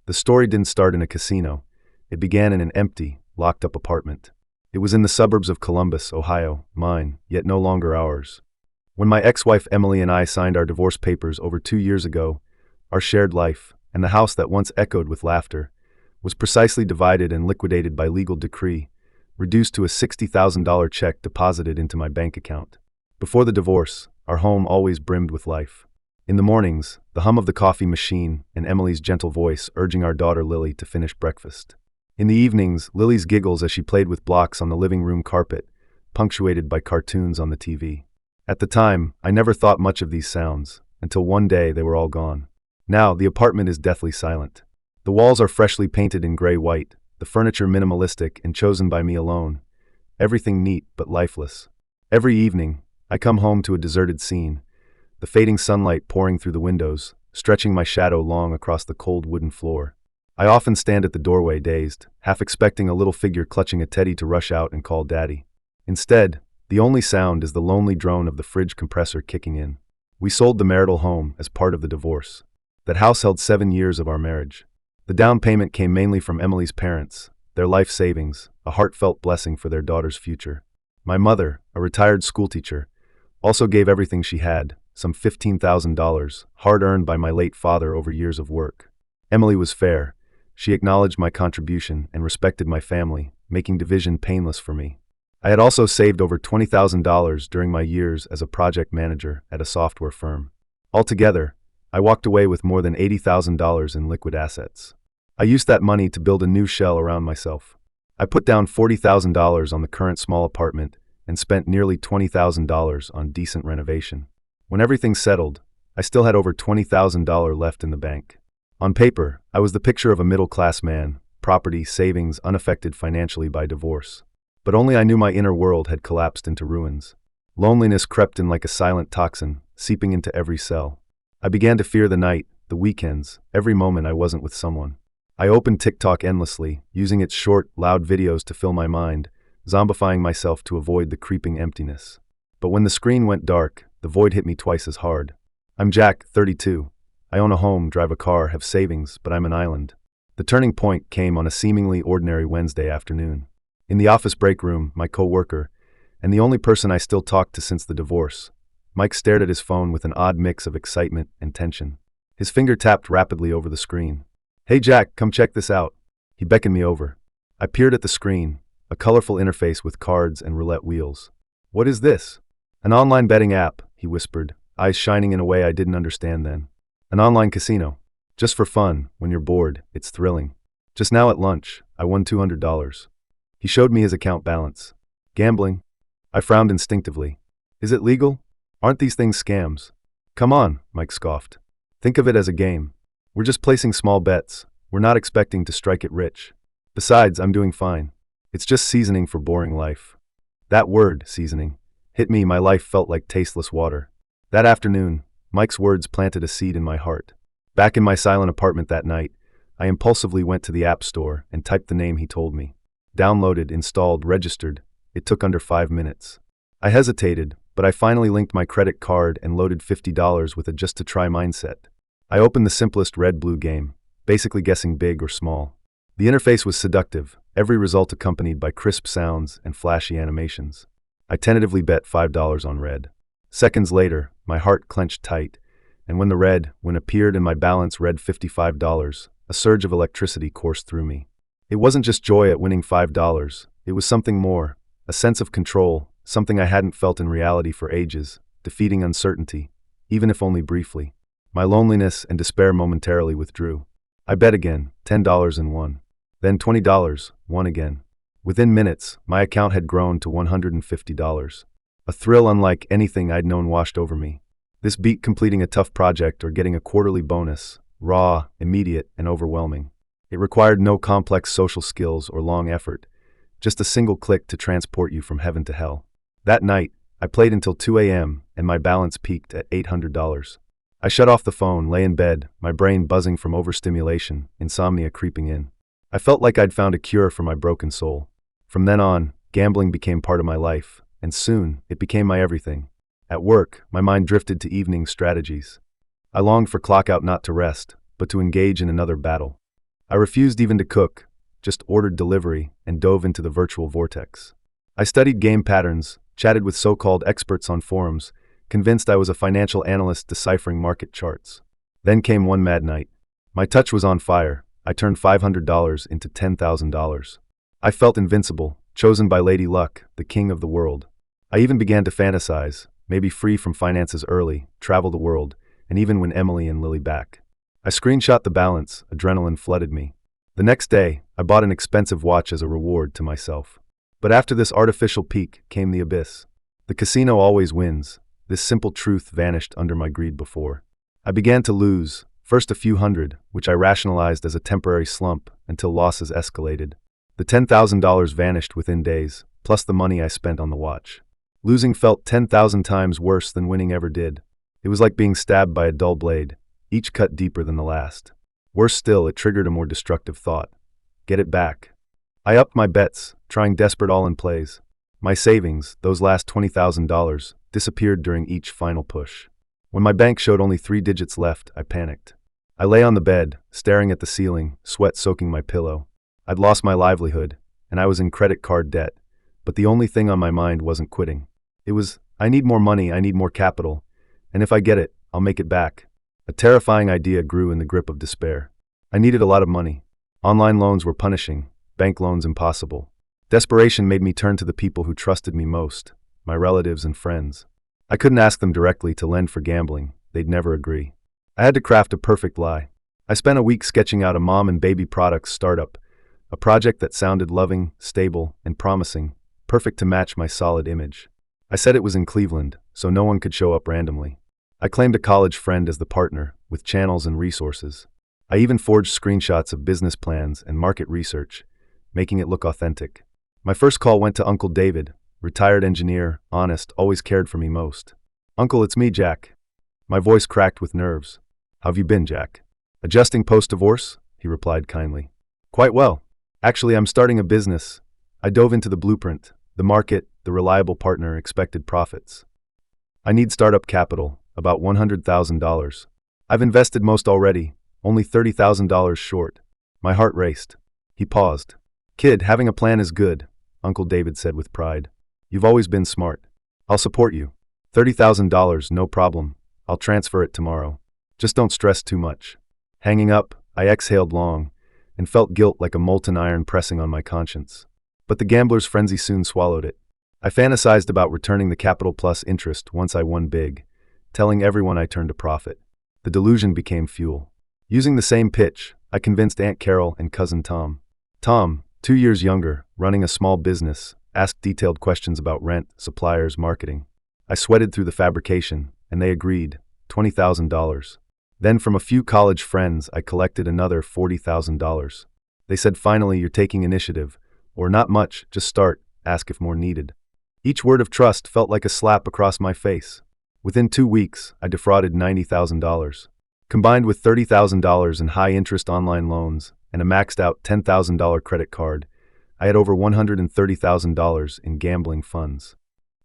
The story didn't start in a casino. It began in an empty, locked-up apartment. It was in the suburbs of Columbus, Ohio, mine, yet no longer ours. When my ex-wife Emily and I signed our divorce papers over 2 years ago, our shared life, and the house that once echoed with laughter, was precisely divided and liquidated by legal decree, reduced to a $60,000 check deposited into my bank account. Before the divorce, our home always brimmed with life. In the mornings, the hum of the coffee machine and Emily's gentle voice urging our daughter Lily to finish breakfast. In the evenings, Lily's giggles as she played with blocks on the living room carpet, punctuated by cartoons on the TV. At the time, I never thought much of these sounds, until one day they were all gone. Now, the apartment is deathly silent. The walls are freshly painted in gray-white, the furniture minimalistic and chosen by me alone. Everything neat but lifeless. Every evening, I come home to a deserted scene, the fading sunlight pouring through the windows, stretching my shadow long across the cold wooden floor. I often stand at the doorway dazed, half expecting a little figure clutching a teddy to rush out and call Daddy. Instead, the only sound is the lonely drone of the fridge compressor kicking in. We sold the marital home as part of the divorce. That house held 7 years of our marriage. The down payment came mainly from Emily's parents, their life savings, a heartfelt blessing for their daughter's future. My mother, a retired schoolteacher, also gave everything she had, some $15,000, hard-earned by my late father over years of work. Emily was fair. She acknowledged my contribution and respected my family, making division painless for me. I had also saved over $20,000 during my years as a project manager at a software firm. Altogether, I walked away with more than $80,000 in liquid assets. I used that money to build a new shell around myself. I put down $40,000 on the current small apartment and spent nearly $20,000 on decent renovation. When everything settled, I still had over $20,000 left in the bank. On paper, I was the picture of a middle-class man, property, savings, unaffected financially by divorce. But only I knew my inner world had collapsed into ruins. Loneliness crept in like a silent toxin, seeping into every cell. I began to fear the night, the weekends, every moment I wasn't with someone. I opened TikTok endlessly, using its short, loud videos to fill my mind, zombifying myself to avoid the creeping emptiness. But when the screen went dark, the void hit me twice as hard. I'm Jack, 32. I own a home, drive a car, have savings, but I'm an island. The turning point came on a seemingly ordinary Wednesday afternoon. In the office break room, my co-worker, and the only person I still talked to since the divorce, Mike stared at his phone with an odd mix of excitement and tension. His finger tapped rapidly over the screen. "Hey Jack, come check this out." He beckoned me over. I peered at the screen, a colorful interface with cards and roulette wheels. "What is this?" "An online betting app," he whispered, eyes shining in a way I didn't understand then. "An online casino. Just for fun, when you're bored, it's thrilling. Just now at lunch, I won $200. He showed me his account balance. "Gambling?" I frowned instinctively. "Is it legal? Aren't these things scams?" "Come on," Mike scoffed. "Think of it as a game. We're just placing small bets. We're not expecting to strike it rich. Besides, I'm doing fine. It's just seasoning for boring life." That word, seasoning, hit me. My life felt like tasteless water. That afternoon, Mike's words planted a seed in my heart. Back in my silent apartment that night, I impulsively went to the app store and typed the name he told me. Downloaded, installed, registered. It took under 5 minutes. I hesitated, but I finally linked my credit card and loaded $50 with a just-to-try mindset. I opened the simplest red-blue game, basically guessing big or small. The interface was seductive, every result accompanied by crisp sounds and flashy animations. I tentatively bet $5 on red. Seconds later, my heart clenched tight, and when the red appeared and my balance read $55, a surge of electricity coursed through me. It wasn't just joy at winning $5, it was something more, a sense of control, something I hadn't felt in reality for ages, defeating uncertainty, even if only briefly. My loneliness and despair momentarily withdrew. I bet again, $10 and won. Then $20, won again. Within minutes, my account had grown to $150. A thrill unlike anything I'd known washed over me. This beat completing a tough project or getting a quarterly bonus, raw, immediate, and overwhelming. It required no complex social skills or long effort, just a single click to transport you from heaven to hell. That night, I played until 2 a.m., and my balance peaked at $800. I shut off the phone, lay in bed, my brain buzzing from overstimulation, insomnia creeping in. I felt like I'd found a cure for my broken soul. From then on, gambling became part of my life, and soon, it became my everything. At work, my mind drifted to evening strategies. I longed for clock out not to rest, but to engage in another battle. I refused even to cook, just ordered delivery and dove into the virtual vortex. I studied game patterns, chatted with so-called experts on forums, convinced I was a financial analyst deciphering market charts. Then came one mad night. My touch was on fire. I turned $500 into $10,000. I felt invincible, chosen by Lady Luck, the king of the world. I even began to fantasize, maybe free from finances early, travel the world, and even win Emily and Lily back. I screenshot the balance, adrenaline flooded me. The next day, I bought an expensive watch as a reward to myself. But after this artificial peak came the abyss. The casino always wins. This simple truth vanished under my greed before. I began to lose, first a few hundred, which I rationalized as a temporary slump until losses escalated. The $10,000 vanished within days, plus the money I spent on the watch. Losing felt 10,000 times worse than winning ever did. It was like being stabbed by a dull blade, each cut deeper than the last. Worse still, it triggered a more destructive thought. Get it back. I upped my bets, trying desperate all-in plays. My savings, those last $20,000, disappeared during each final push. When my bank showed only 3 digits left, I panicked. I lay on the bed, staring at the ceiling, sweat soaking my pillow. I'd lost my livelihood, and I was in credit card debt, but the only thing on my mind wasn't quitting. It was, I need more money, I need more capital, and if I get it, I'll make it back. A terrifying idea grew in the grip of despair. I needed a lot of money. Online loans were punishing, bank loans impossible. Desperation made me turn to the people who trusted me most, my relatives and friends. I couldn't ask them directly to lend for gambling, they'd never agree. I had to craft a perfect lie. I spent a week sketching out a mom and baby products startup, a project that sounded loving, stable, and promising, perfect to match my solid image. I said it was in Cleveland, so no one could show up randomly. I claimed a college friend as the partner, with channels and resources. I even forged screenshots of business plans and market research, making it look authentic. My first call went to Uncle David, retired engineer, honest, always cared for me most. "Uncle, it's me, Jack." My voice cracked with nerves. "How've you been, Jack?" "Adjusting post-divorce?" he replied kindly. "Quite well. Actually, I'm starting a business." I dove into the blueprint, the market, the reliable partner, expected profits. "I need startup capital, about $100,000. I've invested most already, only $30,000 short." My heart raced. He paused. "Kid, having a plan is good," Uncle David said with pride. "You've always been smart. I'll support you. $30,000, no problem. I'll transfer it tomorrow. Just don't stress too much." Hanging up, I exhaled long and felt guilt like a molten iron pressing on my conscience. But the gambler's frenzy soon swallowed it. I fantasized about returning the capital plus interest once I won big, telling everyone I turned a profit. The delusion became fuel. Using the same pitch, I convinced Aunt Carol and Cousin Tom. Tom, 2 years younger, running a small business, asked detailed questions about rent, suppliers, marketing. I sweated through the fabrication, and they agreed, $20,000. Then from a few college friends, I collected another $40,000. They said, "Finally, you're taking initiative," or "Not much, just start, ask if more needed." Each word of trust felt like a slap across my face. Within 2 weeks, I defrauded $90,000. Combined with $30,000 in high-interest online loans and a maxed-out $10,000 credit card, I had over $130,000 in gambling funds.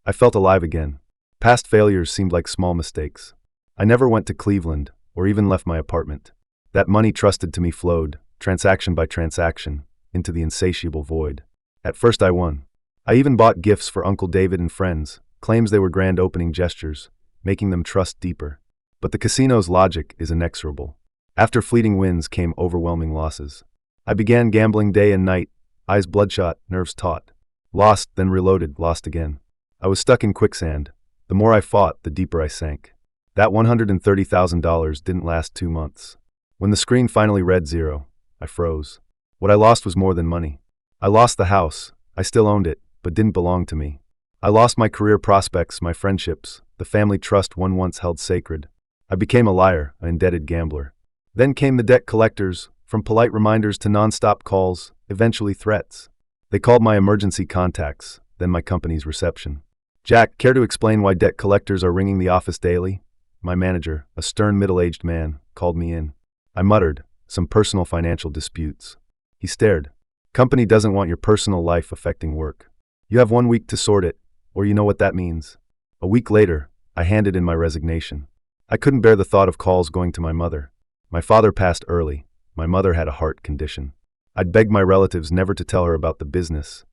I felt alive again. Past failures seemed like small mistakes. I never went to Cleveland or even left my apartment. That money trusted to me flowed, transaction by transaction, into the insatiable void. At first I won. I even bought gifts for Uncle David and friends, claims they were grand opening gestures, making them trust deeper. But the casino's logic is inexorable. After fleeting wins came overwhelming losses. I began gambling day and night, eyes bloodshot, nerves taut. Lost, then reloaded, lost again. I was stuck in quicksand. The more I fought, the deeper I sank. That $130,000 didn't last 2 months. When the screen finally read 0, I froze. What I lost was more than money. I lost the house. I still owned it, but didn't belong to me. I lost my career prospects, my friendships, the family trust one once held sacred. I became a liar, an indebted gambler. Then came the debt collectors, from polite reminders to non-stop calls, eventually threats. They called my emergency contacts, then my company's reception. "Jack, care to explain why debt collectors are ringing the office daily?" My manager, a stern middle-aged man, called me in. I muttered, "Some personal financial disputes." He stared. "Company doesn't want your personal life affecting work. You have 1 week to sort it, or you know what that means." A week later, I handed in my resignation. I couldn't bear the thought of calls going to my mother. My father passed early. my mother had a heart condition. I'd begged my relatives never to tell her about the business.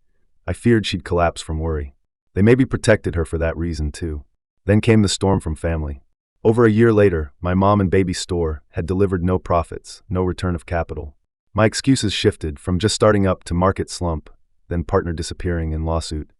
I feared she'd collapse from worry. They maybe protected her for that reason, too. Then came the storm from family. Over a year later, my mom and baby store had delivered no profits, no return of capital. My excuses shifted from just starting up to market slump, then partner disappearing in lawsuit.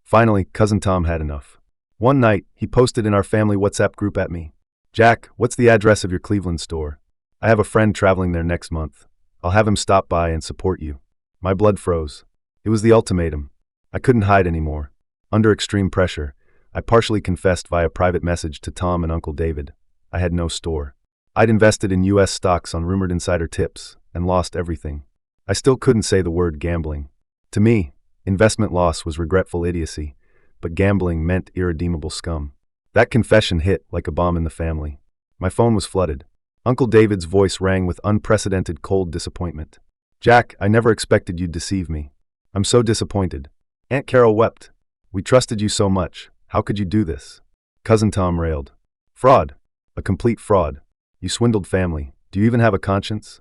Finally, Cousin Tom had enough. One night, he posted in our family WhatsApp group at me. "Jack, what's the address of your Cleveland store? I have a friend traveling there next month. I'll have him stop by and support you." My blood froze. It was the ultimatum. I couldn't hide anymore. Under extreme pressure, I partially confessed via private message to Tom and Uncle David. I had no store. I'd invested in U.S. stocks on rumored insider tips and lost everything. I still couldn't say the word gambling. To me, investment loss was regretful idiocy, but gambling meant irredeemable scum. That confession hit like a bomb in the family. My phone was flooded. Uncle David's voice rang with unprecedented cold disappointment. "Jack, I never expected you'd deceive me. I'm so disappointed." Aunt Carol wept. "We trusted you so much. How could you do this?" Cousin Tom railed. "Fraud. A complete fraud. You swindled family. Do you even have a conscience?"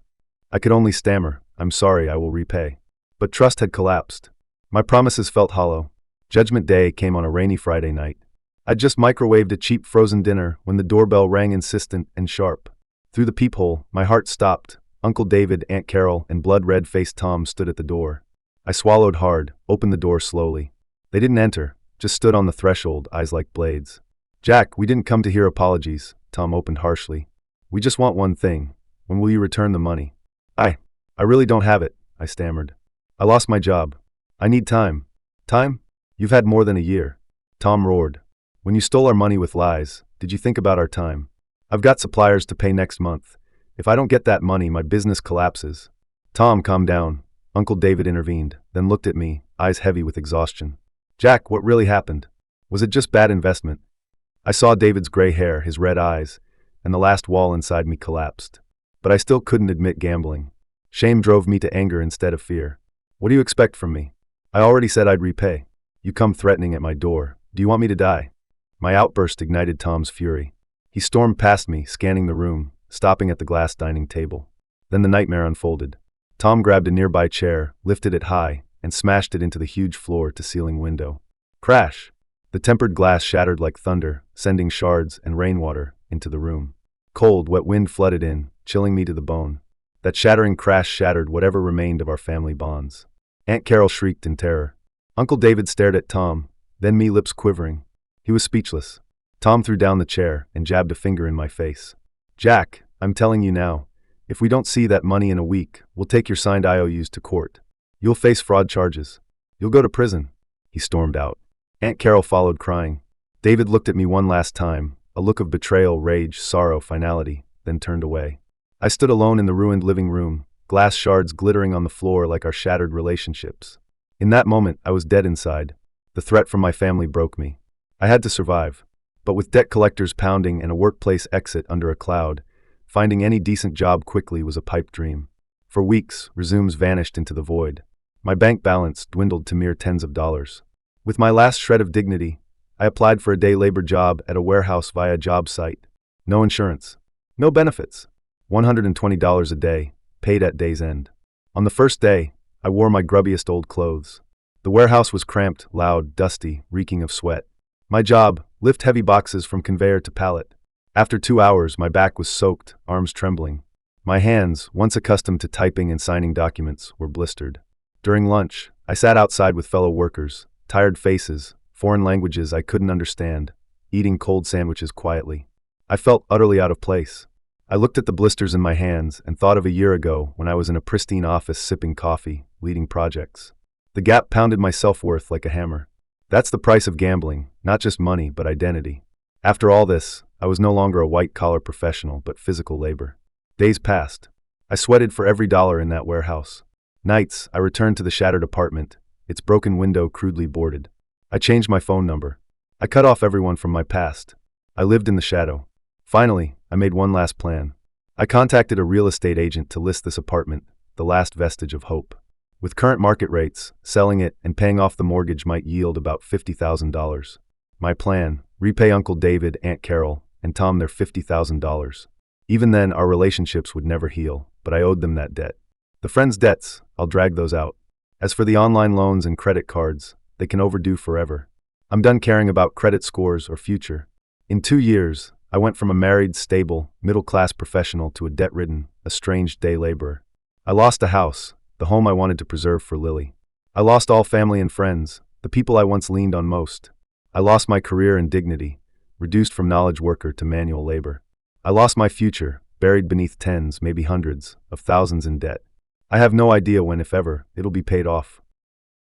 I could only stammer, "I'm sorry, I will repay." But trust had collapsed. My promises felt hollow. Judgment Day came on a rainy Friday night. I'd just microwaved a cheap frozen dinner when the doorbell rang insistent and sharp. Through the peephole, my heart stopped. Uncle David, Aunt Carol, and blood-red-faced Tom stood at the door. I swallowed hard, opened the door slowly. They didn't enter, just stood on the threshold, eyes like blades. "Jack, we didn't come to hear apologies," Tom opened harshly. "We just want one thing. When will you return the money?" I really don't have it," I stammered. "I lost my job. I need time." "Time? You've had more than a year." Tom roared. "When you stole our money with lies, did you think about our time? I've got suppliers to pay next month. If I don't get that money, my business collapses." "Tom, calm down." Uncle David intervened, then looked at me, eyes heavy with exhaustion. "Jack, what really happened? Was it just bad investment?" I saw David's gray hair, his red eyes, and the last wall inside me collapsed. But I still couldn't admit gambling. Shame drove me to anger instead of fear. "What do you expect from me? I already said I'd repay. You come threatening at my door. Do you want me to die?" My outburst ignited Tom's fury. He stormed past me, scanning the room, stopping at the glass dining table. Then the nightmare unfolded. Tom grabbed a nearby chair, lifted it high, and smashed it into the huge floor-to-ceiling window. Crash! The tempered glass shattered like thunder, sending shards and rainwater into the room. Cold, wet wind flooded in, chilling me to the bone. That shattering crash shattered whatever remained of our family bonds. Aunt Carol shrieked in terror. Uncle David stared at Tom, then me, lips quivering. He was speechless. Tom threw down the chair and jabbed a finger in my face. "Jack, I'm telling you now, if we don't see that money in a week, we'll take your signed IOUs to court. You'll face fraud charges. You'll go to prison." He stormed out. Aunt Carol followed, crying. David looked at me one last time, a look of betrayal, rage, sorrow, finality, then turned away. I stood alone in the ruined living room, glass shards glittering on the floor like our shattered relationships. In that moment, I was dead inside. The threat from my family broke me. I had to survive. But with debt collectors pounding and a workplace exit under a cloud, finding any decent job quickly was a pipe dream. For weeks, resumes vanished into the void. My bank balance dwindled to mere tens of dollars. With my last shred of dignity, I applied for a day labor job at a warehouse via a job site. No insurance. No benefits. $120 a day, paid at day's end. On the first day, I wore my grubbiest old clothes. The warehouse was cramped, loud, dusty, reeking of sweat. My job, lift heavy boxes from conveyor to pallet. After 2 hours, my back was soaked, arms trembling. My hands, once accustomed to typing and signing documents, were blistered. During lunch, I sat outside with fellow workers, tired faces, foreign languages I couldn't understand, eating cold sandwiches quietly. I felt utterly out of place. I looked at the blisters in my hands and thought of a year ago when I was in a pristine office sipping coffee, leading projects. The gap pounded my self-worth like a hammer. That's the price of gambling, not just money, but identity. After all this, I was no longer a white-collar professional, but physical labor. Days passed. I sweated for every dollar in that warehouse. Nights, I returned to the shattered apartment, its broken window crudely boarded. I changed my phone number. I cut off everyone from my past. I lived in the shadow. Finally, I made one last plan. I contacted a real estate agent to list this apartment, the last vestige of hope. With current market rates, selling it and paying off the mortgage might yield about $50,000. My plan, repay Uncle David, Aunt Carol, and Tom their $50,000. Even then, our relationships would never heal. but I owed them that debt. The friends' debts, I'll drag those out. As for the online loans and credit cards, they can overdue forever. I'm done caring about credit scores or future. In 2 years, I went from a married, stable, middle-class professional to a debt-ridden, estranged day laborer. I lost a house, the home I wanted to preserve for Lily. I lost all family and friends, the people I once leaned on most. I lost my career and dignity, reduced from knowledge worker to manual labor. I lost my future, buried beneath tens, maybe hundreds, of thousands in debt. I have no idea when, if ever, it'll be paid off.